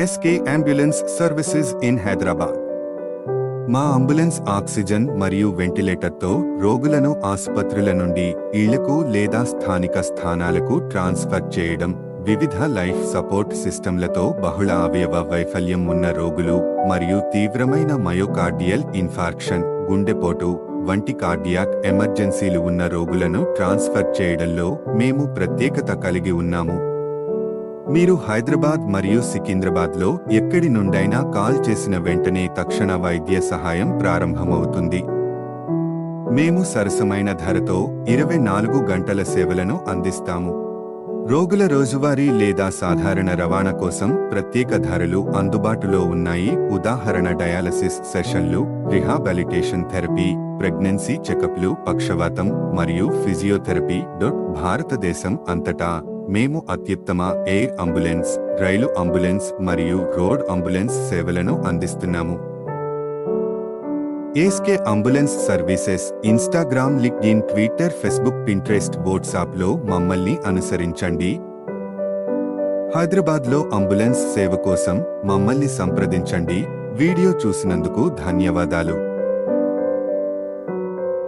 SK ambulance services in Hyderabad. మా ambulance oxygen మరియు వెంటిలేటర్తో రోగులను ఆసుపత్రుల నుండి ఇళ్లకు లేదా స్థానిక స్థానాలకు ట్రాన్స్ఫర్ చేయడం, వివిధ లైఫ్ సపోర్ట్ సిస్టంలతో బహుళ అవయవ వైఫల్యం ఉన్న రోగులు మరియు తీవ్రమైన మయోకార్డియల్ ఇన్ఫార్క్షన్, గుండెపోటు వంటి కార్డియాక్ ఎమర్జెన్సీలు ఉన్న రోగులను ట్రాన్స్ఫర్ చేయడంలో మేము ప్రత్యేకత కలిగి ఉన్నాము. మీరు హైదరాబాద్ మరియు సికింద్రాబాద్లో ఎక్కడి నుండైనా కాల్ చేసిన వెంటనే తక్షణ వైద్య సహాయం ప్రారంభమవుతుంది. మేము సరసమైన ధరతో 24 గంటల సేవలను అందిస్తాము. రోగుల రోజువారీ లేదా సాధారణ రవాణా కోసం ప్రత్యేక ధరలు అందుబాటులో ఉన్నాయి. ఉదాహరణ డయాలసిస్ సెషన్లు, రిహాబిలిటేషన్ థెరపీ, ప్రెగ్నెన్సీ చెకప్లు, పక్షవాతం మరియు ఫిజియోథెరపీ. భారతదేశం అంతటా మేము అత్యుత్తమ ఎయిర్ అంబులెన్స్, రైలు అంబులెన్స్ మరియు రోడ్ అంబులెన్స్ సేవలను అందిస్తున్నాము. SK ambulance services Instagram, LinkedIn, Twitter, Facebook, Pinterest, వాట్సాప్లో మమ్మల్ని అనుసరించండి. హైదరాబాద్లో అంబులెన్స్ సేవ కోసం మమ్మల్ని సంప్రదించండి. వీడియో చూసినందుకు ధన్యవాదాలు.